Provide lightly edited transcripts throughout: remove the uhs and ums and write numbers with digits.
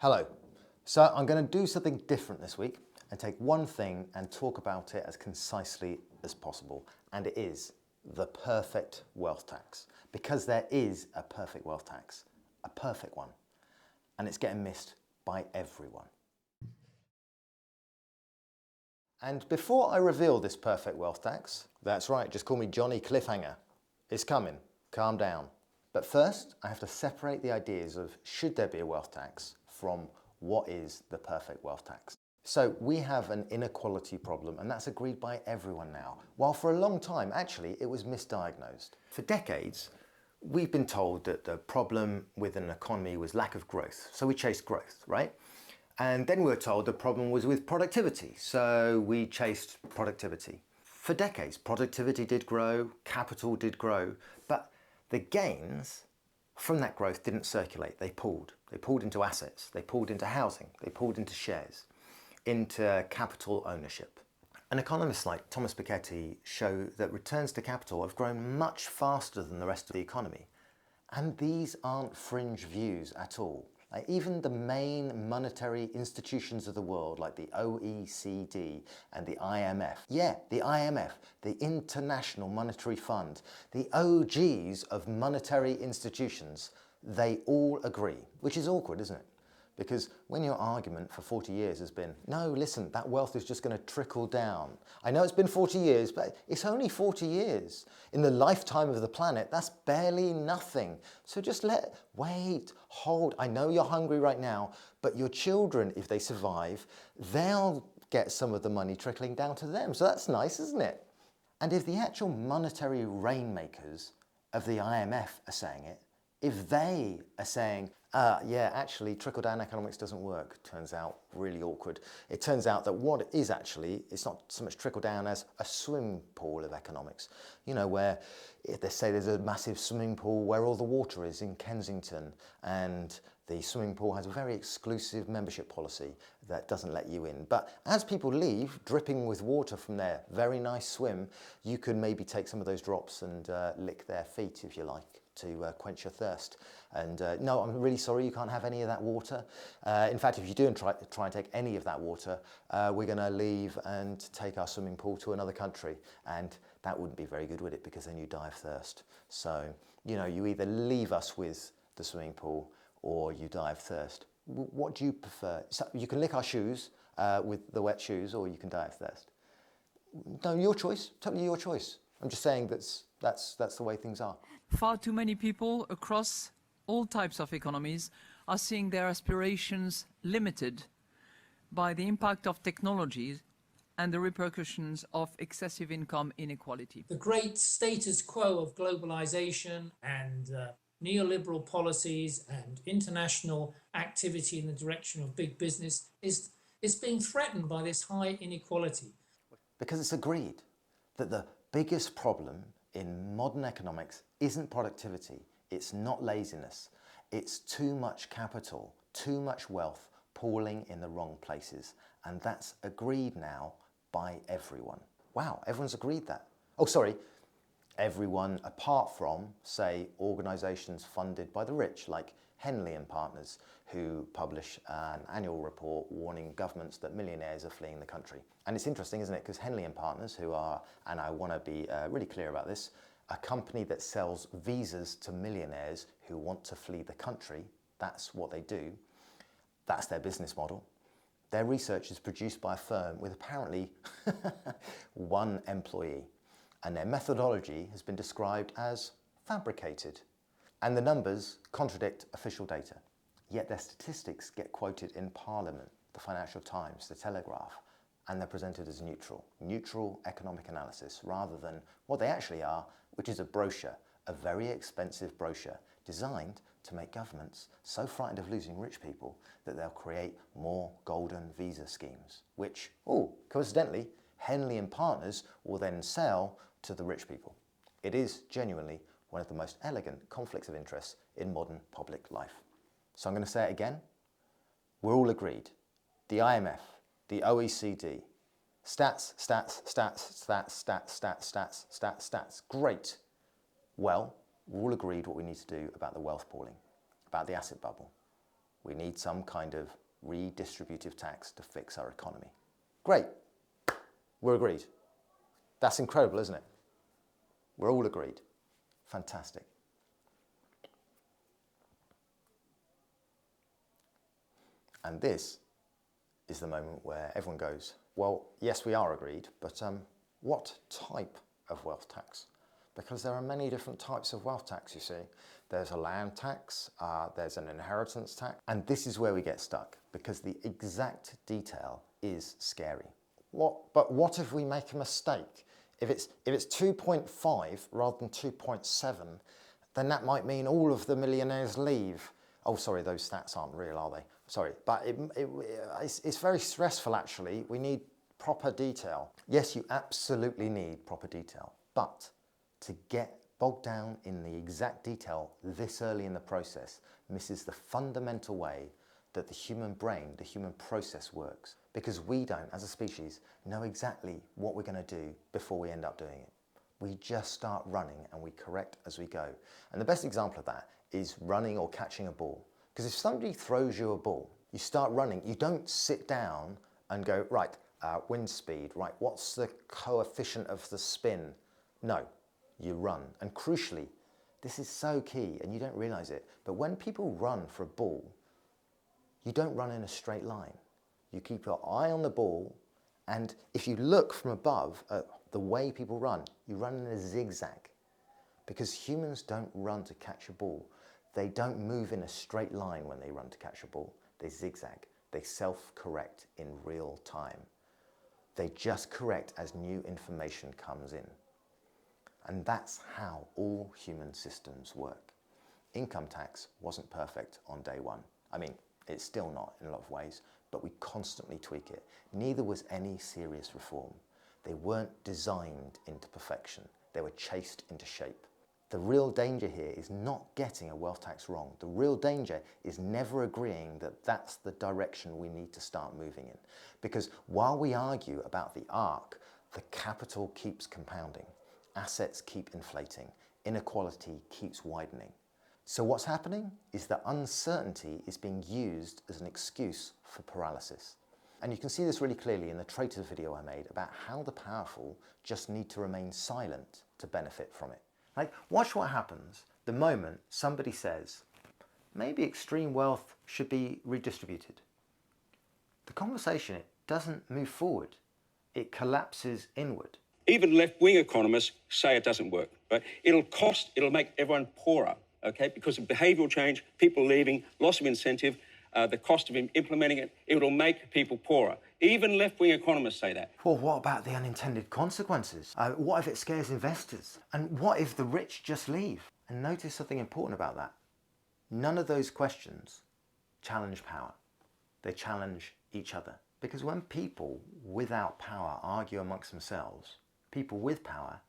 Hello. So I'm going to do something different this week and take one thing and talk about it as concisely as possible. And it is the perfect wealth tax. Because there is a perfect wealth tax, a perfect one. And it's getting missed by everyone. And before I reveal this perfect wealth tax, that's right, just call me Johnny Cliffhanger. It's coming, calm down. But first, I have to separate the ideas of should there be a wealth tax from what is the perfect wealth tax. So we have an inequality problem, and that's agreed by everyone now, while for a long time, actually, it was misdiagnosed. For decades, we've been told that the problem with an economy was lack of growth, so we chased growth, right? And then we were told the problem was with productivity, so we chased productivity. For decades, productivity did grow, capital did grow, but the gains from that growth didn't circulate, they pooled. They pooled into assets, they pooled into housing, they pooled into shares, into capital ownership. And economists like Thomas Piketty show that returns to capital have grown much faster than the rest of the economy. And these aren't fringe views at all. Like even the main monetary institutions of the world, like the OECD and the IMF, the IMF, the International Monetary Fund, the OGs of monetary institutions, they all agree, which is awkward, isn't it? Because when your argument for 40 years has been, no, listen, that wealth is just going to trickle down. I know it's been 40 years, but it's only 40 years. In the lifetime of the planet, that's barely nothing. So just wait, hold. I know you're hungry right now, but your children, if they survive, they'll get some of the money trickling down to them. So that's nice, isn't it? And if the actual monetary rainmakers of the IMF are saying it, if they are saying, yeah, actually trickle-down economics doesn't work, turns out really awkward. It turns out that what it is actually, it's not so much trickle-down as a swimming pool of economics. You know, where they say there's a massive swimming pool where all the water is in Kensington, and the swimming pool has a very exclusive membership policy that doesn't let you in. But as people leave, dripping with water from their very nice swim, you can maybe take some of those drops and lick their feet if you like, to quench your thirst. And no, I'm really sorry, you can't have any of that water. In fact, if you do try and take any of that water, we're going to leave and take our swimming pool to another country. And that wouldn't be very good, would it? Because then you die of thirst. So, you know, you either leave us with the swimming pool or you die of thirst. What do you prefer? So you can lick our shoes with the wet shoes, or you can die of thirst. No, your choice, totally your choice. I'm just saying that's the way things are. Far too many people across all types of economies are seeing their aspirations limited by the impact of technologies and the repercussions of excessive income inequality. The great status quo of globalization and neoliberal policies and international activity in the direction of big business is being threatened by this high inequality. Because it's agreed that the biggest problem in modern economics isn't productivity, it's not laziness, it's too much capital, too much wealth pooling in the wrong places. And that's agreed now by everyone. Wow, everyone's agreed that. Oh, sorry, everyone apart from, say, organisations funded by the rich, like Henley and Partners, who publish an annual report warning governments that millionaires are fleeing the country. And it's interesting, isn't it? Because Henley and Partners, who are, and I want to be really clear about this, a company that sells visas to millionaires who want to flee the country, that's what they do. That's their business model. Their research is produced by a firm with apparently one employee. And their methodology has been described as fabricated. And the numbers contradict official data. Yet their statistics get quoted in Parliament, the Financial Times, the Telegraph, and they're presented as neutral economic analysis, rather than what they actually are, which is a brochure, a very expensive brochure designed to make governments so frightened of losing rich people that they'll create more golden visa schemes, which, coincidentally, Henley and Partners will then sell to the rich people. It is genuinely one of the most elegant conflicts of interest in modern public life. So I'm going to say it again. We're all agreed. The IMF, the OECD, stats. Great. Well, we're all agreed what we need to do about the wealth pooling, about the asset bubble. We need some kind of redistributive tax to fix our economy. Great, we're agreed. That's incredible, isn't it? We're all agreed. Fantastic. And this is the moment where everyone goes, well, yes, we are agreed, but what type of wealth tax? Because there are many different types of wealth tax, you see. There's a land tax, there's an inheritance tax, and this is where we get stuck, because the exact detail is scary. But what if we make a mistake? If it's 2.5 rather than 2.7, then that might mean all of the millionaires leave. Oh, sorry, those stats aren't real, are they? Sorry, but it's very stressful, actually. We need proper detail. Yes, you absolutely need proper detail, but to get bogged down in the exact detail this early in the process misses the fundamental way that the human brain, the human process works, because we don't, as a species, know exactly what we're going to do before we end up doing it. We just start running and we correct as we go. And the best example of that is running or catching a ball. Because if somebody throws you a ball, you start running, you don't sit down and go, right, wind speed, right, what's the coefficient of the spin? No, you run. And crucially, this is so key and you don't realize it, but when people run for a ball, you don't run in a straight line. You keep your eye on the ball, and if you look from above at the way people run, you run in a zigzag. Because humans don't run to catch a ball. They don't move in a straight line when they run to catch a ball. They zigzag. They self-correct in real time. They just correct as new information comes in. And that's how all human systems work. Income tax wasn't perfect on day one. I mean, it's still not in a lot of ways, but we constantly tweak it. Neither was any serious reform. They weren't designed into perfection. They were chased into shape. The real danger here is not getting a wealth tax wrong. The real danger is never agreeing that that's the direction we need to start moving in. Because while we argue about the arc, the capital keeps compounding, assets keep inflating, inequality keeps widening. So what's happening is that uncertainty is being used as an excuse for paralysis. And you can see this really clearly in the Traitors video I made about how the powerful just need to remain silent to benefit from it. Like, watch what happens the moment somebody says, maybe extreme wealth should be redistributed. The conversation, it doesn't move forward. It collapses inward. Even left-wing economists say it doesn't work, but it'll make everyone poorer, okay? Because of behavioural change, people leaving, loss of incentive, the cost of implementing it, it will make people poorer. Even left-wing economists say that. Well, what about the unintended consequences? What if it scares investors? And what if the rich just leave? And notice something important about that. None of those questions challenge power. They challenge each other. Because when people without power argue amongst themselves, people with power,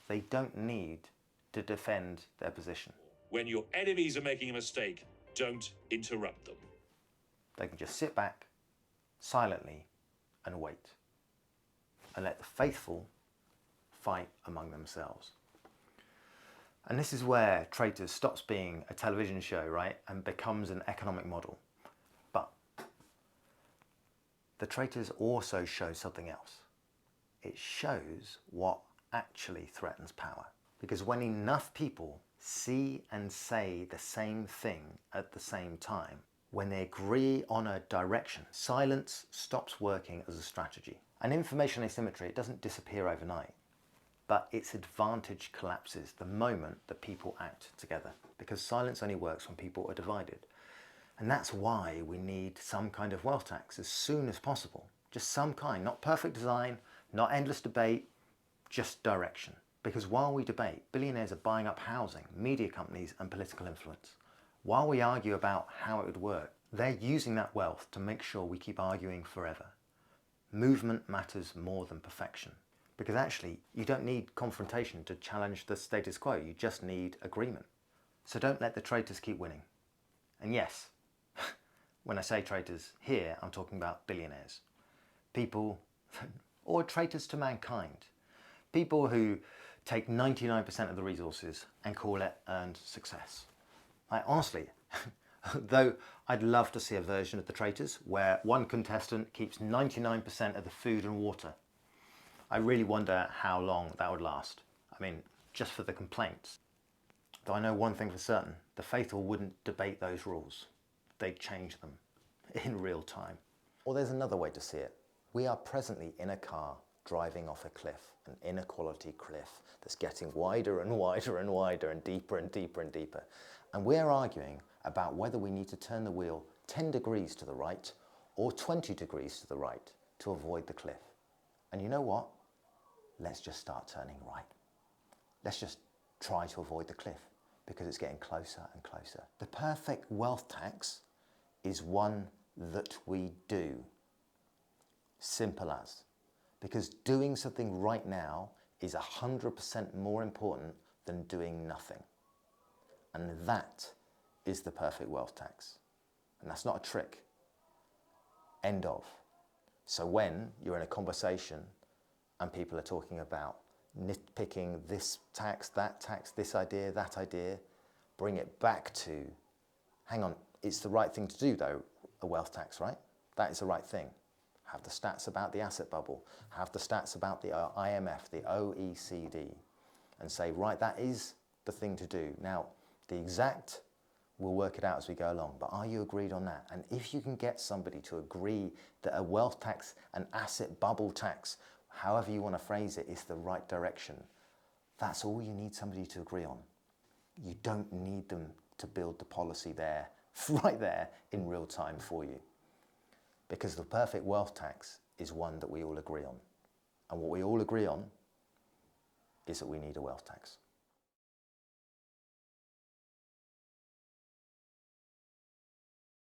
they don't need to defend their position. When your enemies are making a mistake, don't interrupt them. They can just sit back silently and wait and let the faithful fight among themselves. And this is where Traitors stops being a television show, right, and becomes an economic model. But the Traitors also show something else. It shows what actually threatens power. Because when enough people see and say the same thing at the same time, when they agree on a direction, silence stops working as a strategy. And information asymmetry, it doesn't disappear overnight, but its advantage collapses the moment that people act together, because silence only works when people are divided. And that's why we need some kind of wealth tax as soon as possible. Just some kind, not perfect design, not endless debate, just direction. Because while we debate, billionaires are buying up housing, media companies and political influence. While we argue about how it would work, they're using that wealth to make sure we keep arguing forever. Movement matters more than perfection. Because actually, you don't need confrontation to challenge the status quo, you just need agreement. So don't let the traitors keep winning. And yes, when I say traitors here, I'm talking about billionaires. People, or traitors to mankind. People who take 99% of the resources and call it earned success. Honestly, Though I'd love to see a version of the Traitors where one contestant keeps 99% of the food and water. I really wonder how long that would last. I mean, just for the complaints. Though I know one thing for certain, the faithful wouldn't debate those rules. They'd change them in real time. Or there's another way to see it. We are presently in a car driving off a cliff, an inequality cliff that's getting wider and wider and wider and deeper and deeper and deeper. And we're arguing about whether we need to turn the wheel 10 degrees to the right or 20 degrees to the right to avoid the cliff. And you know what? Let's just start turning right. Let's just try to avoid the cliff because it's getting closer and closer. The perfect wealth tax is one that we do. Simple as. Because doing something right now is 100% more important than doing nothing. And that is the perfect wealth tax. And that's not a trick. End of. So when you're in a conversation and people are talking about nitpicking this tax, this idea, that idea, bring it back to, hang on, it's the right thing to do though, a wealth tax, right? That is the right thing. Have the stats about the asset bubble, have the stats about the IMF, the OECD, and say, right, that is the thing to do. Now, the exact, we'll work it out as we go along, but are you agreed on that? And if you can get somebody to agree that a wealth tax, an asset bubble tax, however you want to phrase it, is the right direction, that's all you need somebody to agree on. You don't need them to build the policy there, right there, in real time for you. Because the perfect wealth tax is one that we all agree on. And what we all agree on is that we need a wealth tax.